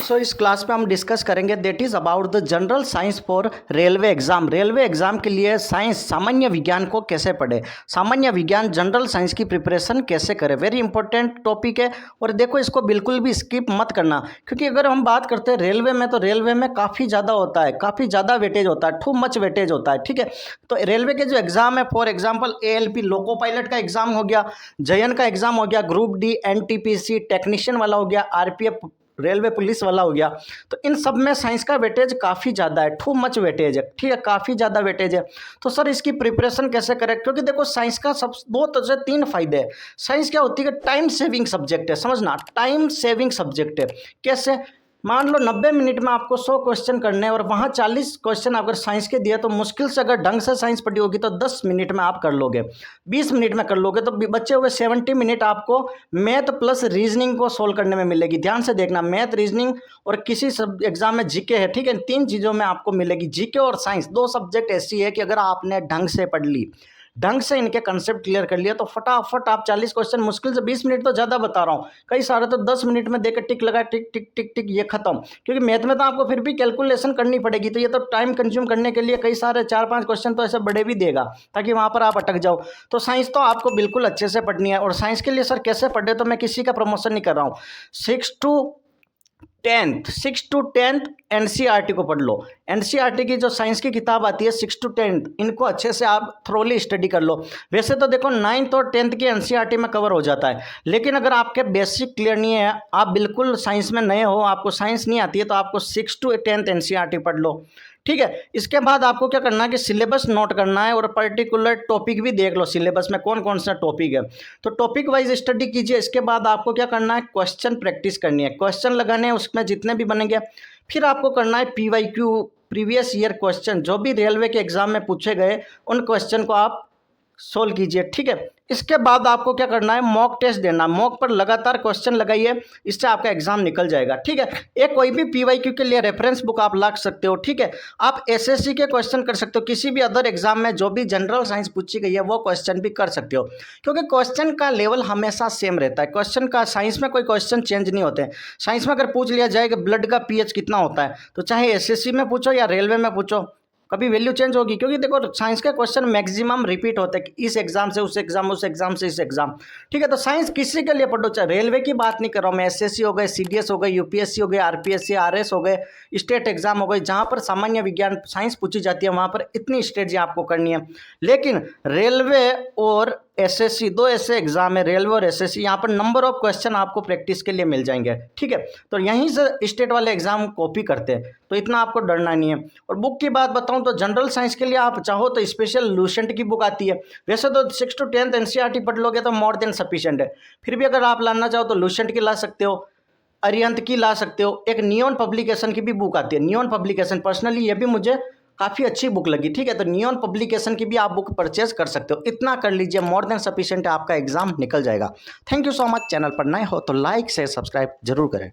सो इस क्लास में हम डिस्कस करेंगे that is about the general science for railway exam. Railway exam के लिए साइंस सामान्य विज्ञान को कैसे पढ़े, सामान्य विज्ञान जनरल साइंस की प्रिपरेशन कैसे करें। वेरी इंपॉर्टेंट टॉपिक है और देखो इसको बिल्कुल भी स्किप मत करना, क्योंकि अगर हम बात करते हैं रेलवे में तो रेलवे में काफ़ी ज़्यादा होता है, काफ़ी ज़्यादा वेटेज होता है, टू मच वेटेज होता है। ठीक है, तो रेलवे के जो एग्ज़ाम है for example ALP loco pilot का एग्ज़ाम हो गया, जयन का एग्ज़ाम हो गया, ग्रुप डी NTPC टेक्नीशियन वाला हो गया, RPF रेलवे पुलिस वाला हो गया, तो इन सब में साइंस का वेटेज काफ़ी ज़्यादा है, टू मच वेटेज है। ठीक है, काफ़ी ज़्यादा वेटेज है। तो सर इसकी प्रिपरेशन कैसे करें, क्योंकि देखो साइंस का सब बहुत से 3 फायदे हैं। साइंस क्या होती है कि टाइम सेविंग सब्जेक्ट है, समझना, टाइम सेविंग सब्जेक्ट है। कैसे, मान लो 90 मिनट में आपको 100 क्वेश्चन करने हैं और वहाँ 40 क्वेश्चन अगर साइंस के दिए तो मुश्किल से अगर ढंग से साइंस पढ़ी होगी तो 10 मिनट में आप कर लोगे, 20 मिनट में कर लोगे, तो बचे हुए 70 मिनट आपको मैथ प्लस रीजनिंग को सोल्व करने में मिलेगी। ध्यान से देखना, मैथ, रीजनिंग और किसी सब एग्जाम में जीके है, ठीक है, 3 चीज़ों में आपको मिलेगी। जीके और साइंस 2 सब्जेक्ट ऐसी है कि अगर आपने ढंग से पढ़ ली, ढंग से इनके कंसेप्ट क्लियर कर लिया तो फटाफट आप 40 क्वेश्चन, मुश्किल से 20 मिनट तो ज़्यादा बता रहा हूँ, कई सारे तो 10 मिनट में देकर टिक लगा, टिक टिक टिक टिक, ये खत्म। क्योंकि मैथ में तो आपको फिर भी कैलकुलेशन करनी पड़ेगी, तो ये तो टाइम कंज्यूम करने के लिए कई सारे 4-5 क्वेश्चन तो ऐसे बड़े भी देगा ताकि वहाँ पर आप अटक जाओ। तो साइंस तो आपको बिल्कुल अच्छे से पढ़नी है। और साइंस के लिए सर कैसे पढ़े, तो मैं किसी का प्रमोशन नहीं कर रहा हूँ। 6 टू 10th NCERT को पढ़ लो। NCERT की जो साइंस की किताब आती है 6 to 10th, इनको अच्छे से आप थ्रोली स्टडी कर लो। वैसे तो देखो 9th और 10th की NCERT में कवर हो जाता है, लेकिन अगर आपके बेसिक क्लियर नहीं है, आप बिल्कुल साइंस में नए हो, आपको साइंस नहीं आती है, तो आपको 6 to 10th NCERT पढ़ लो। ठीक है, इसके बाद आपको क्या करना है कि सिलेबस नोट करना है और पर्टिकुलर टॉपिक भी देख लो सिलेबस में कौन कौन सा टॉपिक है, तो टॉपिक वाइज स्टडी कीजिए। इसके बाद आपको क्या करना है, क्वेश्चन प्रैक्टिस करनी है, क्वेश्चन लगाने हैं, उसमें जितने भी बनेंगे। फिर आपको करना है PYQ, प्रीवियस ईयर क्वेश्चन, जो भी रेलवे के एग्जाम में पूछे गए उन क्वेश्चन को आप सोल्व कीजिए। ठीक है, इसके बाद आपको क्या करना है, मॉक टेस्ट देना, मॉक पर लगातार क्वेश्चन लगाइए, इससे आपका एग्जाम निकल जाएगा। ठीक है, एक कोई भी PYQ के लिए रेफरेंस बुक आप ला सकते हो। ठीक है, आप SSC के क्वेश्चन कर सकते हो, किसी भी अदर एग्जाम में जो भी जनरल साइंस पूछी गई है वो क्वेश्चन भी कर सकते हो, क्योंकि क्वेश्चन का लेवल हमेशा सेम रहता है। क्वेश्चन का साइंस में कोई क्वेश्चन चेंज नहीं होते हैं। साइंस में अगर पूछ लिया जाए कि ब्लड का pH कितना होता है, तो चाहे SSC में पूछो या रेलवे में पूछो, कभी वैल्यू चेंज होगी, क्योंकि देखो साइंस के क्वेश्चन मैक्सिमम रिपीट होते हैं, इस एग्जाम से उस एग्जाम, उस एग्जाम से इस एग्जाम। ठीक है, तो साइंस किसी के लिए पढ़ो, चाहे रेलवे की बात नहीं कर रहा हूँ मैं, SSC हो गए, CDS हो गए, UPSC हो गए, RPSC RS हो गए, स्टेट एग्जाम हो गए, जहाँ पर सामान्य विज्ञान साइंस पूछी जाती है वहाँ पर इतनी स्ट्रेटजी आपको करनी है। लेकिन रेलवे और SSC 2 ऐसे एग्जाम है, रेलवे और SSC, यहाँ पर नंबर ऑफ क्वेश्चन आपको प्रैक्टिस के लिए मिल जाएंगे। ठीक है, तो यहीं से स्टेट वाले एग्जाम कॉपी करते हैं, तो इतना आपको डरना नहीं है। और बुक की बात बताऊं तो जनरल साइंस के लिए आप चाहो तो स्पेशल लूसेंट की बुक आती है, वैसे तो 6 to 10th NCERT पढ़ लोगे तो मोर देन सफिशिएंट है। फिर भी अगर आप लाना चाहो तो लूसेंट की ला सकते हो, अरिहंत की ला सकते हो, एक नियॉन पब्लिकेशन की भी बुक आती है, नियॉन पब्लिकेशन, पर्सनली ये भी मुझे काफ़ी अच्छी बुक लगी। ठीक है, तो नियॉन पब्लिकेशन की भी आप बुक परचेज कर सकते हो। इतना कर लीजिए, मोर देन सफिशिएंट है, आपका एग्जाम निकल जाएगा। Thank you so much. Channel पर नए हो तो लाइक शेयर सब्सक्राइब जरूर करें।